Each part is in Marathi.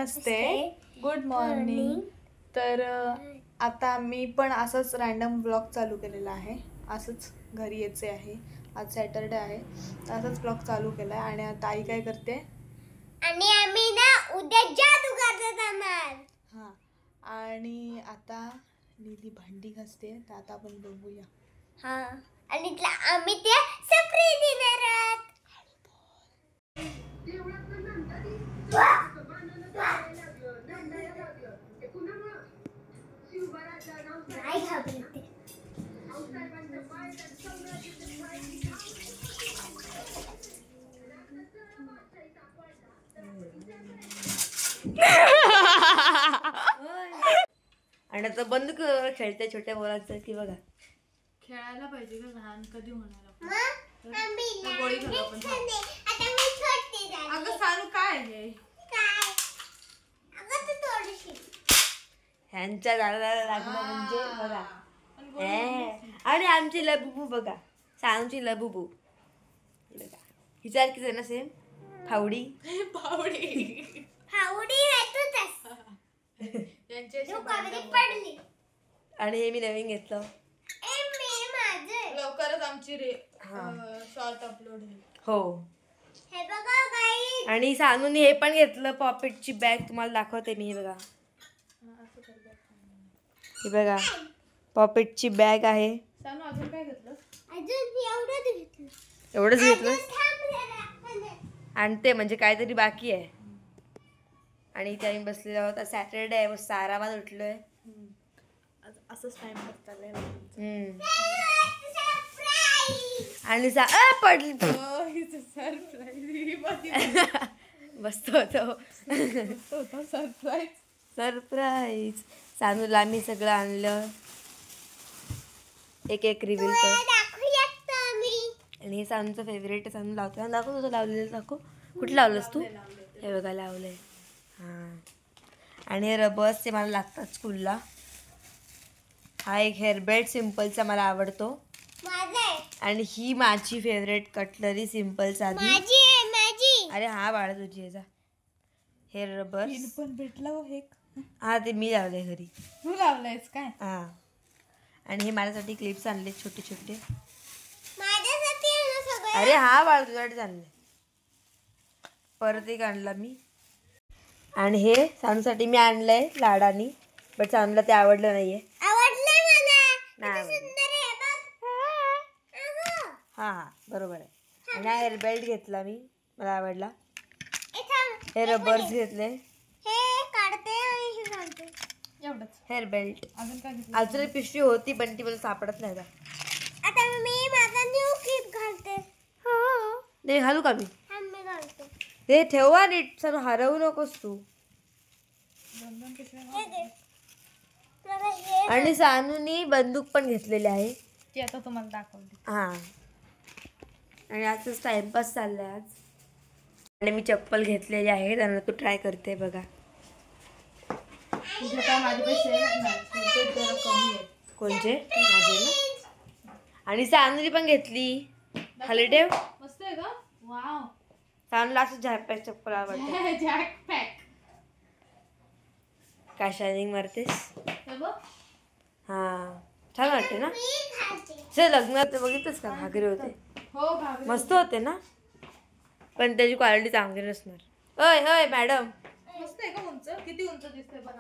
नमस्ते, गुड मॉर्निंग. तर आता मी पण असंच रॅन्डम ब्लॉग चालू केलेला आहे. असंच घरी यायचे आहे, आज सॅटरडे आहे. असंच ब्लॉग चालू केला आहे. आणि आता आई काय करते, आणि आम्ही ना उद्या जादू करत जाणार. हां. आणि आता निधी भांडी घासते, तर आता आपण बघूया. हां, आणि आम्ही ते सरप्राईज देणार आहोत. नाही घाबरते. आणि आता बंद खेळते छोट्या मुलांचं की बघा. खेळायला पाहिजे का, लहान कधी होणार आपण. गोळी घालू आपण. आता मी छोटी झाली. अगं सानू काय आहे काय? अगं तू थोडीशी. ह्यांच्या दादाला लागलं म्हणजे बघा. आणि आमची लबुबू बघा, सानूची लबुबू बघा, हिसारखीच आहे ना सेम. फावडी पावडी फावडी राहतोच. पडली. आणि हे मी नवीन घेतलं. लवकरच आमची शॉर्ट अपलोड होईल. हो. हे बघा गाईस. आणि सानूने हे पण घेतलं, पॉकेटची बॅग. तुम्हाला दाखवते मी. हे बघा, हे बघा, पॉकेटची बॅग आहे. सानू अजून काय घेतलं? अजून एवढंच घेतलं. एवढंच घेतलं. थांब जरा. आणि ते म्हणजे काहीतरी बाकी आहे. आणि इथे आम्ही बसलेलो आहोत. सॅटरडे आहे, मस्त आरामात उठलोय. असंच टाइम चाललंय. आणि पडली. मस्त होतो. सरप्राईज. सानूला मी सगळं आणलं, एक एक रिव्हील कर. आणि हे सानूचं फेवरेट. सानू लावतो. दाखव तुझं लावलेलं, दाखव. कुठं लावलंस तू? हे बघा लावलंय. हां. आणि हे रबर्स ते मला लागतात स्कूलला. हा एक हेअरबँड सिम्पलचा मला आवडतो. आणि ही माझी फेवरेट कटलरी सिम्पल साधी. अरे हा बाळा तुझी आहे. जा. हेअर रबर पण भेटला हे. हा ते मी लावलंय घरी. तू लावलंयस काय? हा. आणि हे माझ्यासाठी क्लिप्स आणले छोटे छोटे. अरे हा बाळा तुझ्यासाठी आणले. परत एक आणला मी. आणि हे सानूसाठी मी आणलंय लाडानी, बट सानूला ते आवडलं नाहीये. हा हा बरोबर आहे. आणि हा हेअरबेल्ट घेतला मी, मला आवडला. हे रबर्स घेतले. हेअरबेल्ट. अजून काय घेतलं? अजून एक पिशवी होती पण ती मला सापडत नाही. आता मी माझा न्यू क्लिप घालते. नाही घालू का मी? मी घालते. ते ठेवा नीट, सर हरवू नकोस तू. आणि सानूनी बंदूक पण घेतलेली आहे, ती आता तुम्हाला दाखवते. हा. आणि आजच टाइमपास चाललाय आज. आणि मी चप्पल घेतलेली आहे, त्यांना तू ट्राय करते बघा. कोणचे? माझे ना. आणि सानूनी पण घेतली. खाली ठेव. मस्त आहे का? वाव. सानूला असं जॅकपॅक चप्पल आवडते. जॅकपॅक. काय शायनिंग मारतेस? हा छान वाटते ना. सर लग्नात बघितलंस का घागरे होते? हो, मस्त होते ना, पण त्याची क्वालिटी चांगली नसणार. अय अय मॅडम. मस्त आहे का? उंच किती उंच दिसते बघ.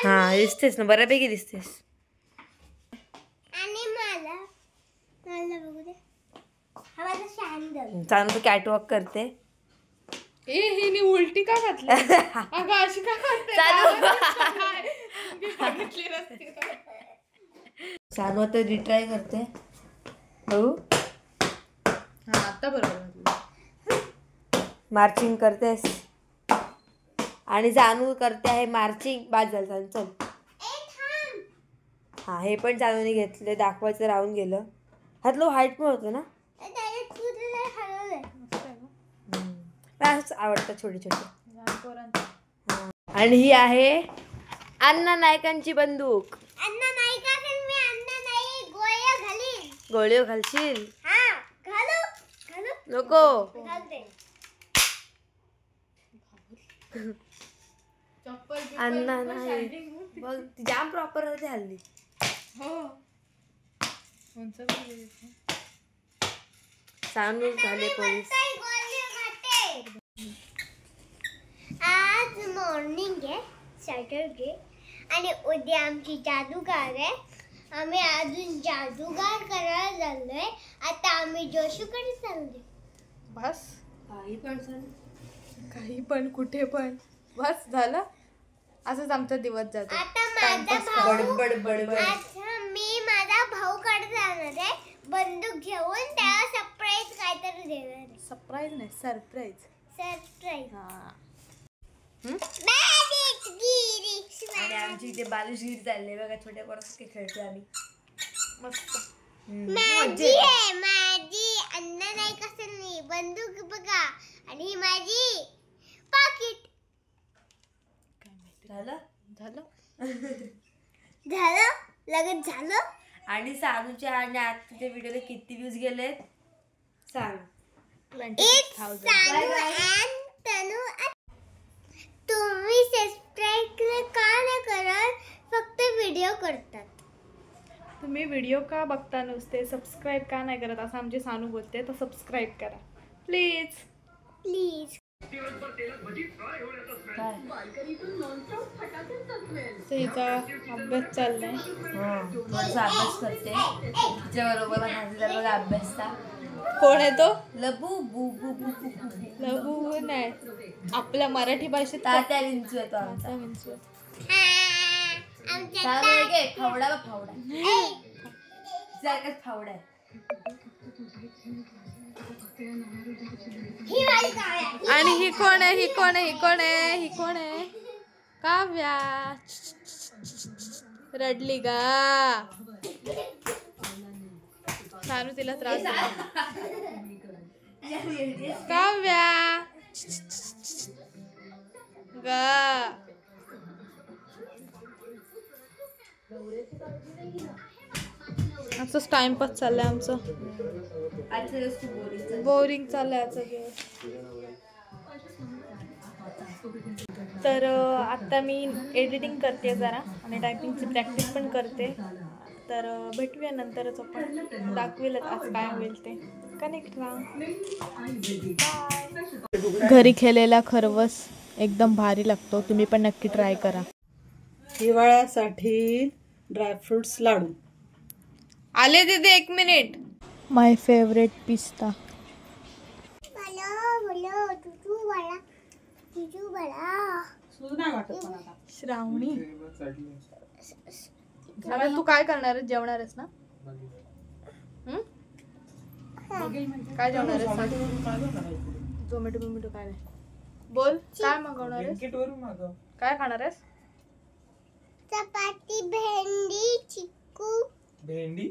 हा दिसतेस ना, बऱ्यापैकी दिसतेस. आणि मला बघू दे. हा माझा शॅन्डल. चांगलं कॅटवॉक करते. हिने उलटी का घातली? अगं अशी का करते? चालू आता रिट्राय करते. बघू. हा आता बरोबर. मार्चिंग करतेस आणि जानू करते आहे मार्चिंग. बाद झालं. चल. हा हे पण जानूने घेतले, दाखवायचं राहून गेलं. ह्यातलं हाईट पण होतं ना. असंच आवडतं छोटे छोटे. आणि ही आहे अण्णा नायकांची बंदूक. गोळ्या घालशील? नको. चप्पल अण्णा नाही बघ ती जाम प्रॉपर होते हल्ली. हो उंच पण गेली. सांगू झाले पोलीस. आज मॉर्निंग आहे सॅटरडे आणि उद्या आमची जादूगार आहे. आम्ही अजून जादूगार करायला चाललोय. आता आम्ही जोशूकडे चाललोय. बस काही पण सण काही पण कुठे पण बस झालं. असंच आमचा दिवस जातो. आता माझा भाऊ बडबड बडबड. आता मी माझा भाऊकडे जाणार आहे बंदूक घेऊन. त्याला सरप्राईज काहीतरी देणार आहे. सरप्राईज नाही सरप्राईज. सरप्राईज. हा आणि आमची इथे बालुशगिरी चालली बघा. छोट्या पोरांसाठी खेळतो आम्ही मस्त. माझी आहे माझी. अन्न नाही कसं नाही. बंदूक बघा आणि ही माझी पाकिट. काय माहिती झालं. झालं लगेच झालं. आणि सानूच्या आणि आजच्या व्हिडिओला किती व्ह्यूज गेलेत सांग. 26,000. सानू and तनू. तुम्ही सबस्क्राईब का नाही करत. फक्त व्हिडिओ करतात. तुम्ही व्हिडिओ का बघता नुसते सबस्क्राईब का नाही करत असं आमची सानू बोलते. तर सबस्क्राईब करा प्लीज. प्लीज. हिचा अभ्यास चाललाय. थोडासा अभ्यास करते तिच्या बरोबर अभ्यासचा. कोण आहे तो. लबू बू बू बू बू बू. लघु नाही आपल्या मराठी भाषेत तात्या विंचू येतो आमचा. आमच्या फावडा बा फावडा सारखाच फावडा आहे. ही माझी काव्या आहे. आणि ही कोण आहे. ही कोण आहे. ही कोण आहे. ही कोण आहे. काव्या. रडली गा. सानू तिला त्रास देते. काव्या गा. असंच टाइमपास चाललंय आमचं. आजचा दिवस खूप बोरिंग. बोरिंग चाललंय आजचा दिवस. तर आता मी एडिटिंग करते जरा आणि टायपिंगची प्रॅक्टिस पण करते. तर भेटूया नंतरच. आपण दाखवेलच आज काय होईल ते. कनेक्ट राहा. घरी केलेला खरवस एकदम भारी लागतो. तुम्ही पण नक्की ट्राय करा. हिवाळ्यासाठी ड्रायफ्रुट्स लाडू. आले तिथे 1 मिनिट. माय फेवरेट पिस्ता. श्रावणी तू काय करणार आहेस. जेवणार आहेस ना. काय जेवणार आहेस. झोमॅटो बिमॅटो काय नाही. बोल काय मागवणार आहेस. काय खाणार आहेस. चपाती भेंडी चिकू. भेंडी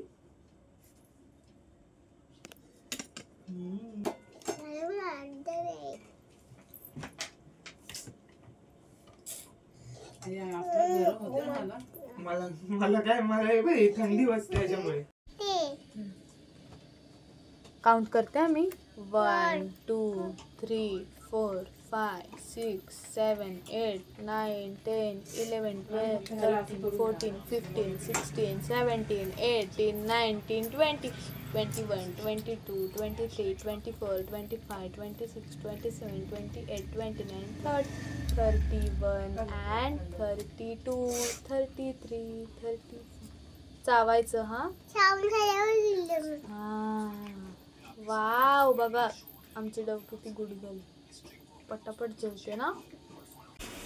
मला काय थंडी वाजते त्याच्यामुळे. काउंट करते आम्ही. 1 2 3 4 5 6 7 8 9 10 11 12 13 14 15 16 17 18 19 20 21 22 23 24 25 26 27 28 29 30 31 and 32 33 34. चावायचं. हा वाव बघा आमची डव किती गुडगल पटापट जेवते ना.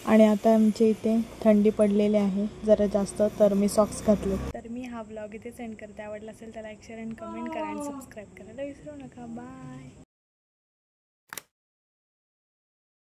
आणि आता आमच्या इथे थंडी पडलेली आहे जरा जास्त. तर मी सॉक्स घातले. तर मी हा ब्लॉग इथे सेंड करते. आवडला असेल तर लाईक शेअर आणि कमेंट करा आणि सबस्क्राईब करायला विसरू नका. बाय.